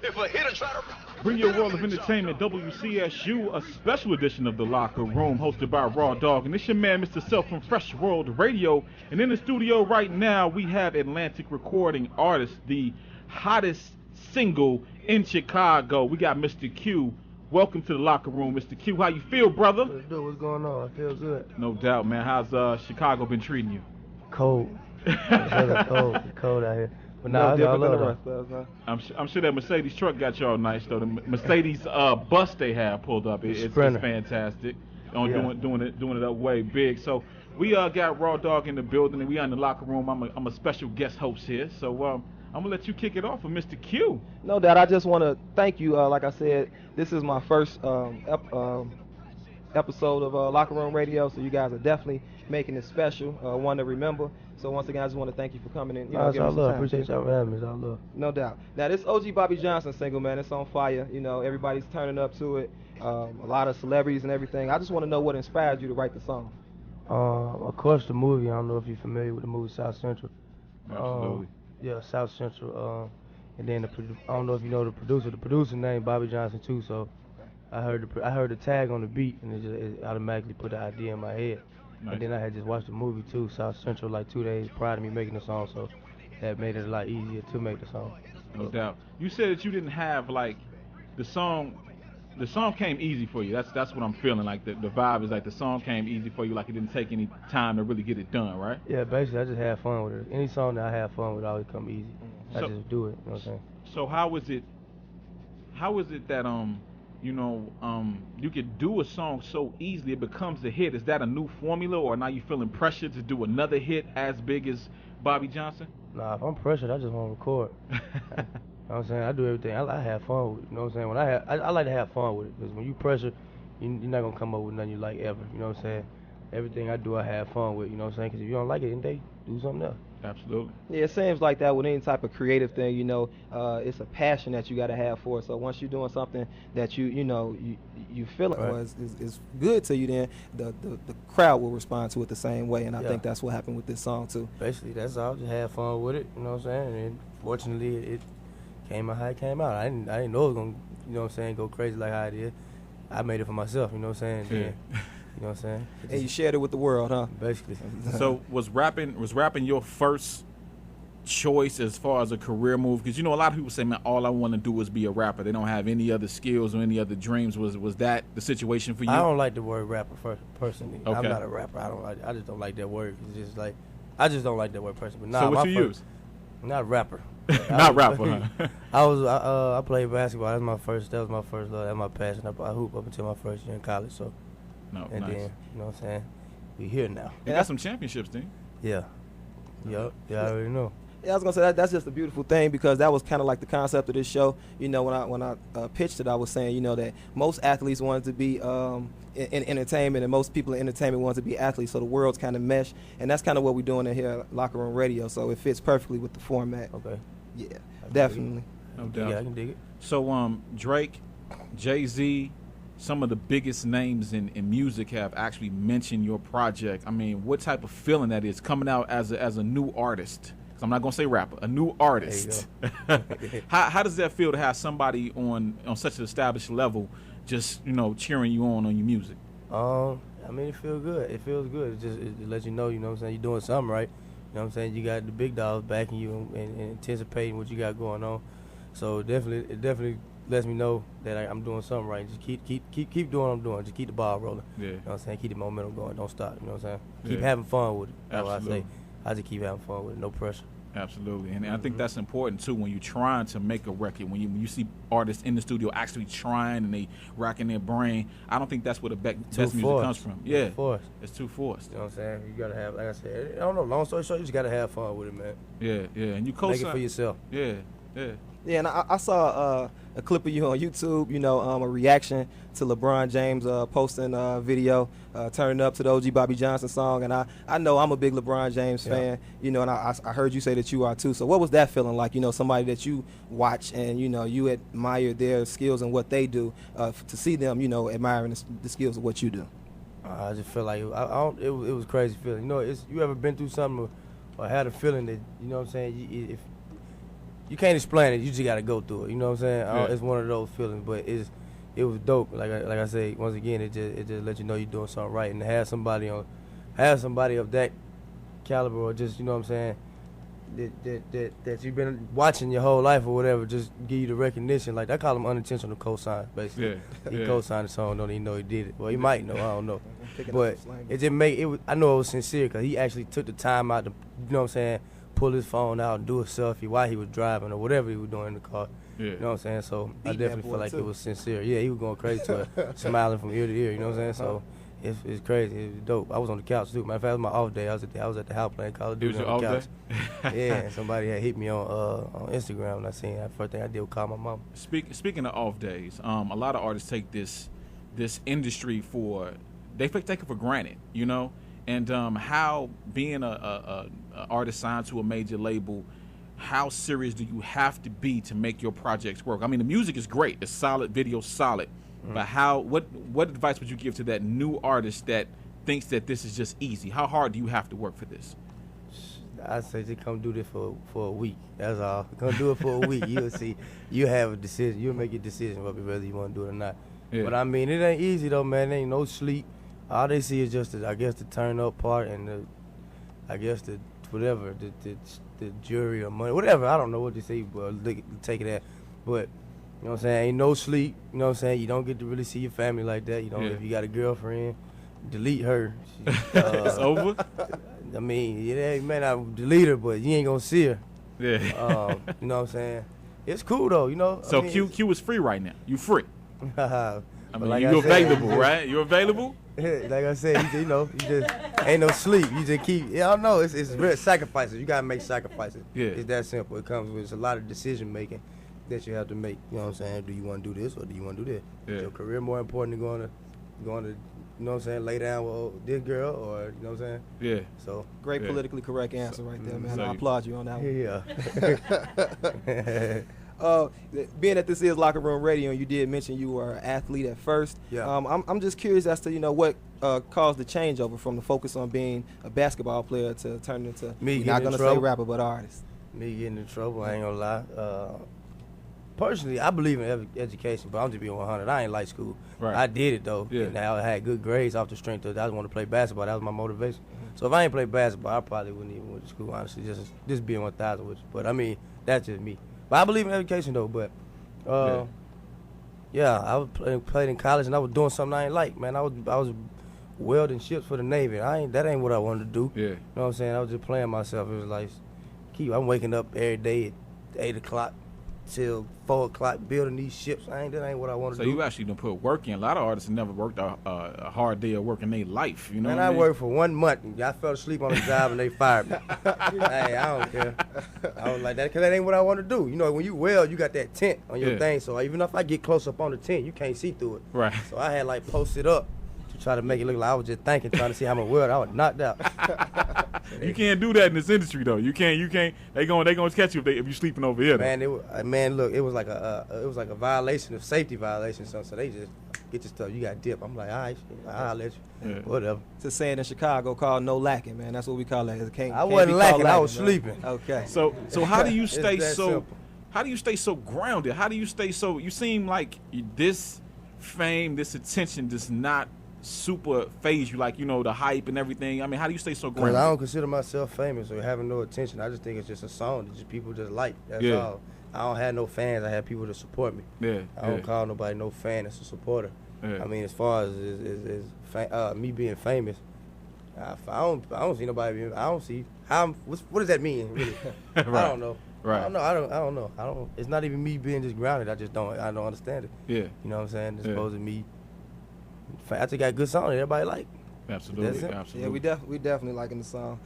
If a hitter try to Bring your world of entertainment, WCSU, a special edition of The Locker Room, hosted by Raw Dog. And it's your man, Mr. Self from Fresh World Radio. And in the studio right now, we have Atlantic recording artist, the hottest single in Chicago. We got Mr. Q. Welcome to The Locker Room, Mr. Q. How you feel, brother? What's going on? I feel good. No doubt, man. How's Chicago been treating you? Cold. Cold out here. But nah, I love that. I'm sure that Mercedes truck got y'all nice though. The Mercedes bus they have pulled up, it's fantastic. Doing it up way big. So we got Raw Dog in the building and we are in the locker room. I'm a special guest host here. So I'm gonna let you kick it off with Mr. Q. No doubt. I just want to thank you. Like I said, this is my first episode of Locker Room Radio. So you guys are definitely making it special, one to remember. So once again, I just want to thank you for coming in. It's all love. Appreciate y'all for having me. It's all love. No doubt. Now this O.G. Bobby Johnson single, man, it's on fire. You know, everybody's turning up to it. A lot of celebrities and everything. I just want to know what inspired you to write the song. Of course, the movie. I don't know if you're familiar with the movie South Central. Absolutely. Yeah, South Central. And then I don't know if you know the producer. The producer named Bobby Johnson too. So I heard the tag on the beat, and it automatically put the idea in my head. Nice. And then I had just watched the movie too, South Central, like 2 days prior to me making the song, so that made it a lot easier to make the song. No doubt. You said that you didn't have like the song came easy for you. That's what I'm feeling. Like the vibe is like the song came easy for you, like it didn't take any time to really get it done, right? Yeah, basically I just had fun with it. Any song that I have fun with always come easy. I just do it, you know what I'm saying? So how is it that you could do a song so easily it becomes a hit? Is that a new formula, or now you feeling pressure to do another hit as big as Bobby Johnson? Nah, if I'm pressured, I just want to record. You know what I'm saying? I do everything. I have fun with it. You know what I'm saying? When I like to have fun with it, because when you pressure, you're not gonna come up with nothing you like ever. You know what I'm saying? Everything I do, I have fun with. You know what I'm saying? Because if you don't like it, then they do something else. Absolutely. Yeah, it seems like that with any type of creative thing, you know, it's a passion that you got to have for it. So once you're doing something that you feel it right. or is good to you, then the crowd will respond to it the same way. And I think that's what happened with this song too. Basically, that's all. Just have fun with it. You know what I'm saying? And fortunately, it came out how it came out. I didn't know it was gonna, you know what I'm saying, go crazy like how it did. I made it for myself. You know what I'm saying? Yeah. Then, you know what I'm saying? And you shared it with the world, huh? Basically. So was rapping your first choice as far as a career move? Because a lot of people say, man, all I want to do is be a rapper. They don't have any other skills or any other dreams. Was that the situation for you? I don't like the word rapper personally. Okay. I'm not a rapper. I just don't like that word. It's just like I just don't like that word personally. But so what you use? Not rapper. Not rapper. Huh? I played basketball. That was my first love. That's my passion. I hoop up until my first year in college. So. No, and nice. Then, you know what I'm saying? We here now. You got some championships, then? Yeah. Yup. Yeah, I already know. Yeah, I was gonna say that's just a beautiful thing, because that was kind of like the concept of this show. You know, when I pitched it, I was saying, that most athletes wanted to be in entertainment, and most people in entertainment wanted to be athletes. So the worlds kind of mesh, and that's kind of what we're doing in here at Locker Room Radio. So it fits perfectly with the format. Okay. Yeah, definitely. No doubt. Yeah, I can dig it. So Drake, Jay-Z, some of the biggest names in music have actually mentioned your project. I mean, what type of feeling that is coming out as a new artist? 'Cause I'm not gonna say rapper, a new artist. How does that feel to have somebody on such an established level just cheering you on your music? I mean, it feels good. It feels good. It lets you know, you know what I'm saying, you're doing something right. You know what I'm saying? You got the big dogs backing you and anticipating what you got going on. So it definitely lets me know that I'm doing something right. Just keep doing what I'm doing. Just keep the ball rolling. Yeah. You know what I'm saying? Keep the momentum going. Don't stop. You know what I'm saying? Keep Yeah. having fun with it. That's what I Absolutely. say. I just keep having fun with it. No pressure. Absolutely, and I think that's important too when you're trying to make a record. When you see artists in the studio actually trying and they racking their brain, I don't think that's where the best music comes from. Yeah, it's too forced. You know what I'm saying? You gotta have, like I said, I don't know. Long story short, you just gotta have fun with it, man. Yeah, and you make it for yourself. Yeah. Yeah, and I saw a clip of you on YouTube, a reaction to LeBron James posting a video, turning up to the O.G. Bobby Johnson song. And I know I'm a big LeBron James fan, and I heard you say that you are too. So what was that feeling like, somebody that you watch and, you admire their skills and what they do, to see them, admiring the skills of what you do? I just feel like it was a crazy feeling. You ever been through something or had a feeling that, you know what I'm saying, you can't explain it. You just gotta go through it. You know what I'm saying? Yeah. It's one of those feelings, but it was dope. Like I say, once again, it just let you know you're doing something right, and to have somebody of that caliber, or just, you know what I'm saying, that you've been watching your whole life or whatever, just give you the recognition. Like, I call them unintentional cosigns, basically. Yeah. He Yeah. co-signed the song, don't even know he did it. Well, he might know, I don't know. Picking up But some slang. it just make it. I know it was sincere because he actually took the time out to, you know what I'm saying, pull his phone out and do a selfie while he was driving or whatever he was doing in the car. Yeah. You know what I'm saying? So I Beat that definitely boy feel like too. it was sincere. Yeah, he was going crazy to it, smiling from ear to ear. You know what I'm saying? So it's crazy. It's dope. I was on the couch too. Matter of fact, it was my off day. I was at the house playing Call of It was Duty your on the off couch. day? Yeah, and somebody had hit me on Instagram and I seen that. First thing I did was call my mom. Speaking of off days, a lot of artists take this industry they take it for granted, you know, and how being a artist signed to a major label, how serious do you have to be to make your projects work? I mean, the music is great, it's solid, video solid, but what advice would you give to that new artist that thinks that this is just easy? How hard do you have to work for this? I say just come do this for a week. That's all. Come do it for a week. You'll see. You have a decision. You'll make your decision whether you want to do it or not. Yeah. But I mean, it ain't easy though, man. There ain't no sleep. All they see is just the turn up part and the jury or money, whatever. I don't know what they say, but take it at. But you know what I'm saying? Ain't no sleep. You know what I'm saying? You don't get to really see your family like that. You know, if you got a girlfriend, delete her. It's over. I mean, yeah, man, I delete her, but you ain't gonna see her. Yeah. You know what I'm saying? It's cool though, you know. So I mean, Q is free right now. You free. I I mean, like you I said, available, right? You available? like I said, you just ain't no sleep. You just keep. I don't know. It's real sacrifices. You gotta make sacrifices. Yeah. It's that simple. It comes with a lot of decision making that you have to make. You know what I'm saying? Do you want to do this or do you want to do that? Yeah. Is your career more important than going to, you know what I'm saying, lay down with this girl, or you know what I'm saying? Yeah. So Great Yeah. politically correct answer right there, man. So I you- applaud you on that one. yeah. Being that this is Locker Room Radio, and you did mention you were an athlete at first. Yeah. I'm just curious as to what caused the changeover from the focus on being a basketball player to turning into Me we're getting not in gonna say trouble. rapper but artist. Me getting in trouble, I ain't gonna lie. Personally, I believe in education, but I'm just being 100. I ain't like school. Right. I did it though, Yeah. and I had good grades off the strength of I just want to play basketball. That was my motivation. So if I ain't played basketball, I probably wouldn't even went to school. Honestly, just being 1,000 with you. But I mean, that's just me. But I believe in education though. But yeah, I was played in college and I was doing something I ain't like. Man, I was welding ships for the Navy. That ain't what I wanted to do. Yeah. You know what I'm saying? I was just playing myself. It was like, I'm waking up every day at 8 o'clock till 4 o'clock building these ships. That ain't what I want to So do. you actually done put work in. A lot of artists have never worked a hard day of work in their life. You know Man, what I I mean? worked for 1 month. And I fell asleep on the job and they fired me. Hey, I don't care. I was like that because that ain't what I want to do. You know, when you weld, you got that tent on your Yeah. thing. So even if I get close up on the tent, you can't see through it. Right. So I had like posted up to try to make it look like I was just thinking, trying to see how much weld. I was knocked out. You can't do that in this industry though. You can't. They gonna catch you if you sleeping over here. Though. Man, look, it was like a violation of safety violation. So they just get your stuff. You got dip. I'm like, all right, I'll let you. Yeah. Whatever. It's a saying in Chicago called no lacking, man. That's what we call it. I wasn't lacking. I was sleeping. Okay. So how do you It's stay that so? simple. How do you stay so grounded? How do you stay so? You seem like this fame, this attention does not super phase you, like the hype and everything. I mean, how do you stay so Because grounded? I don't consider myself famous or having no attention. I just think it's just a song that just people just like. That's Yeah. all. I don't have no fans. I have people to support me. Yeah. I don't call nobody no fan. It's a supporter. Yeah. I mean, as far as me being famous, I don't see nobody being. I don't see how. What does that mean? Really? Right. I don't know. Right. I don't know. It's not even me being just grounded. I don't understand it. Yeah. You know what I'm saying? It's Yeah. supposed to me. I just got a good song that everybody like. Absolutely. That's it. Absolutely. Yeah, we definitely liking the song.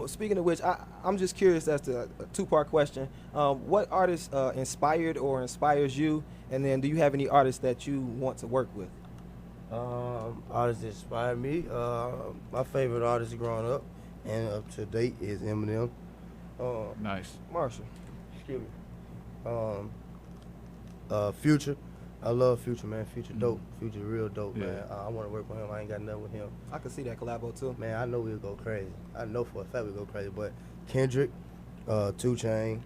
Speaking of which, I'm just curious as to a two-part question. What artist inspired or inspires you? And then do you have any artists that you want to work with? Artists that inspired me. My favorite artist growing up and up to date is Eminem. Nice. Marshall. Excuse me. Future. I love Future, man. Future dope. Future real dope, Yeah. man. I want to work with him. I ain't got nothing with him. I could see that collabo too. Man, I know we'll go crazy. I know for a fact we'll go crazy. But Kendrick, 2 Chainz,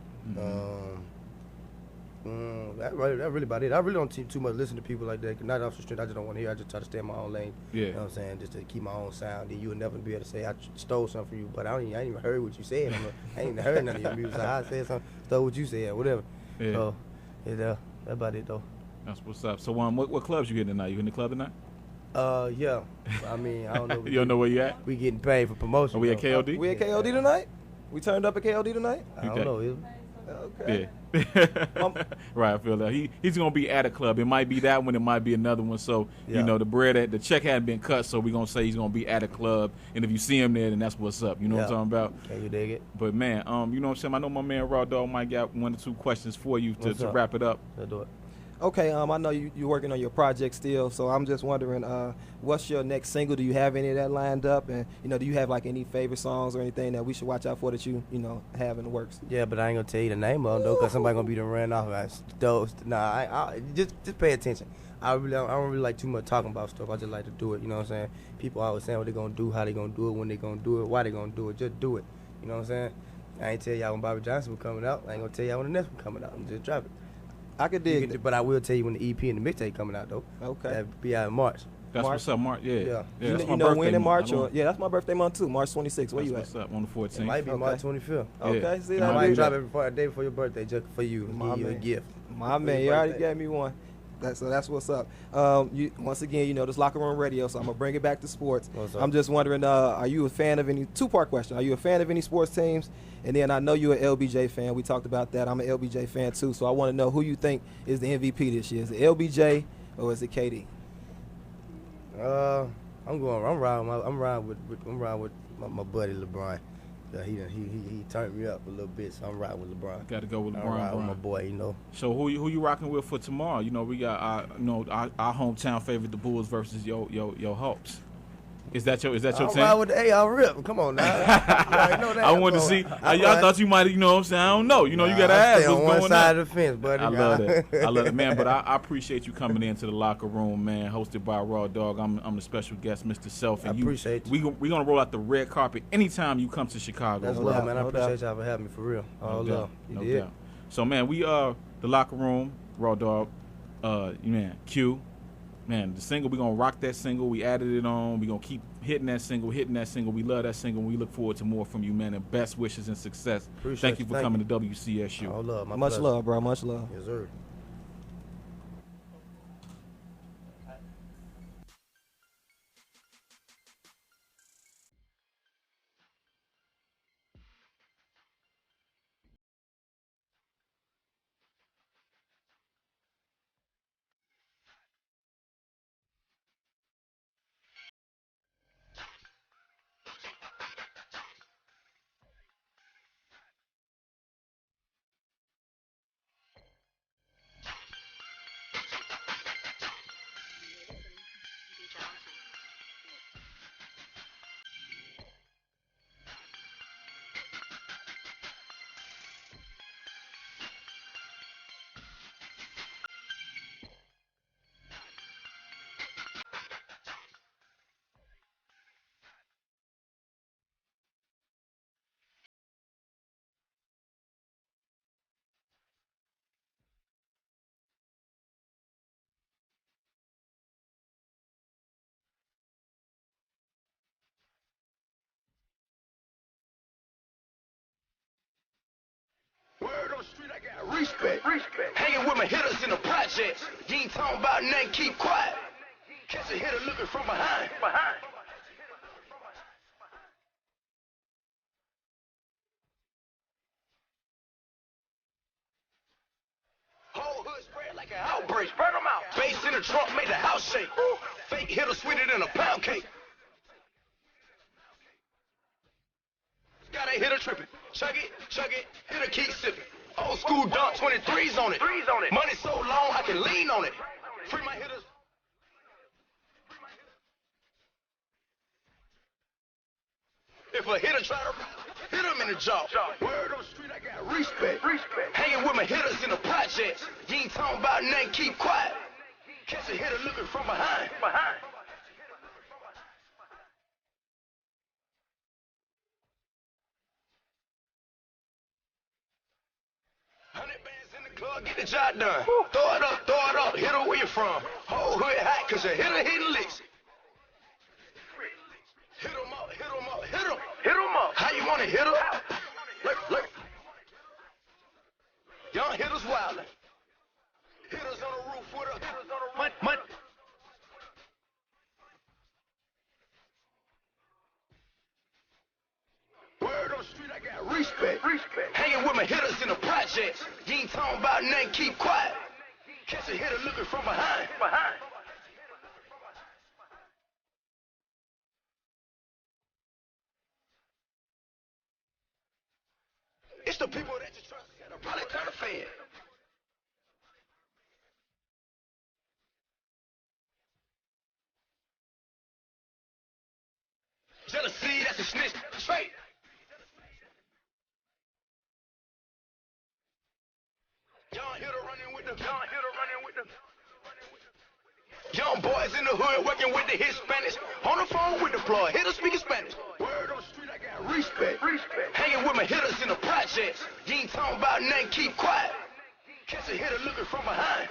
That really about it. I really don't too much listen to people like that. Not off the street. I just don't want to hear. I just try to stay in my own lane. Yeah. You know what I'm saying? Just to keep my own sound. Then you would never be able to say I stole something from you. But I ain't even heard what you said. I ain't even heard none of your music. So I said something, stole what you said, whatever. Yeah. So, that's about it though. That's what's up. So, what clubs you hitting tonight? You in the club tonight? Yeah. I mean, I don't know. You don't know where you at? We getting paid for promotion. Are we at KOD? We at KOD tonight? We turned up at KOD tonight? I don't know. Okay. Yeah. Right, I feel that. He's going to be at a club. It might be that one. It might be another one. So, Yeah. you know, the check hadn't been cut, so we're going to say he's going to be at a club. And if you see him there, then that's what's up. You know what I'm talking about? Can you dig it? But, man, you know what I'm saying? I know my man Raw Dog might got 1 or 2 questions for you to wrap it up. Let's do it. Okay, I know you're working on your project still, so I'm just wondering, what's your next single? Do you have any of that lined up? And, you know, do you have, like, any favorite songs or anything that we should watch out for that you have in the works? Yeah, but I ain't gonna tell you the name of them though, cause somebody gonna be done ran off. I just pay attention. I don't really like too much talking about stuff. I just like to do it. You know what I'm saying? People always saying what they gonna do, how they gonna do it, when they gonna do it, why they gonna do it. Just do it. You know what I'm saying? I ain't tell y'all when Bobby Johnson was coming out. I ain't gonna tell y'all when the next one coming out. I'm just drop it. I could dig it. But I will tell you when the EP and the mixtape coming out though. Okay. That'll be out in March. That's March? what's up, March. Yeah. You That's know my birthday when in month. March? That's my birthday month too, March 26th. Where That's you at? what's up on the 14th. It might be Okay. March 25th. Okay, Yeah. see, It that I might might be drop that. it before a day before your birthday, just for you. My Give you a man. gift. My man, you already gave me one. So that's what's up. Once again, this Locker Room Radio, so I'm gonna bring it back to sports. What's up? I'm just wondering, are you a fan of any 2-part question? Are you a fan of any sports teams? And then I know you're an LBJ fan. We talked about that. I'm an LBJ fan too. So I want to know who you think is the MVP this year. Is it LBJ or is it KD? I'm riding with my buddy LeBron. He turned me up a little bit, so I'm riding with LeBron. Got to go with I'm LeBron. riding with my boy, So who you rocking with for tomorrow? You know, we got our hometown favorite, the Bulls versus your Hawks. Is that your I'm team? riding with the AR Rip. Come on now. You already know that. I wanted to see. I thought you might. You know what I'm saying? I don't know. You know, you got to I ask stay what's on one going side on. of the fence, buddy. I love it. I love it, man. But I appreciate you coming into the locker room, man. Hosted by Raw Dog. I'm the special guest, Mr. Self. And I appreciate you. We gonna roll out the red carpet anytime you come to Chicago. That's No love, doubt, man. I no appreciate doubt. y'all for having me, for real. All No love. doubt. You No did. doubt. So, man, we the locker room, Raw Dog, man, Q. Man, the single, we gonna rock that single. We added it on. We gonna keep hitting that single. We love that single. We look forward to more from you, man. And best wishes and success. Appreciate Thank you you. for Thank coming to WCSU. All love. My Much pleasure. love, bro. Much love. Yes, sir. Word on the street, I got respect. Hanging with my hitters in the projects. You ain't talking about nothing, keep quiet. Catch a hitter looking from behind. Whole hood spread like an outbreak. Spread them out. Bass in the trunk made the house shake. Fake hitter sweeter than a pound cake. Got a hitter tripping. Chug it, hitter keep sipping. Old school dunk 23s on it. Money so long I can lean on it. Free my hitters. If a hitter try to hit him in the jaw. Word on the street, I got respect. Hanging with my hitters in the projects. You ain't talking about nothing, keep quiet. Catch a hitter looking from behind. 100 bands in the Club, get the job done. Throw it up, hit her where you from. Whole hood hot, cause a hitter hitting licks. Hit 'em up, hit 'em up, hit 'em. Hit 'em up. How you wanna hit 'em? Look. Young hitters wildin'. Hitters on the roof with a money. Word on the street, I got respect. Hanging with my hitters in the projects. You ain't talking about nothing, keep quiet. Catch a hitter looking from behind. It's the people that you trust that'll probably turn a fan. Jealousy, that's a snitch. Straight. Young hitter running with them. Young boys in the hood working with the Hispanics. On the phone with the floor, hitters speaking Spanish. Word on the street, I got respect. Hanging with my hitters in the projects. You ain't talking about nothing, keep quiet. Catch a hitter looking from behind.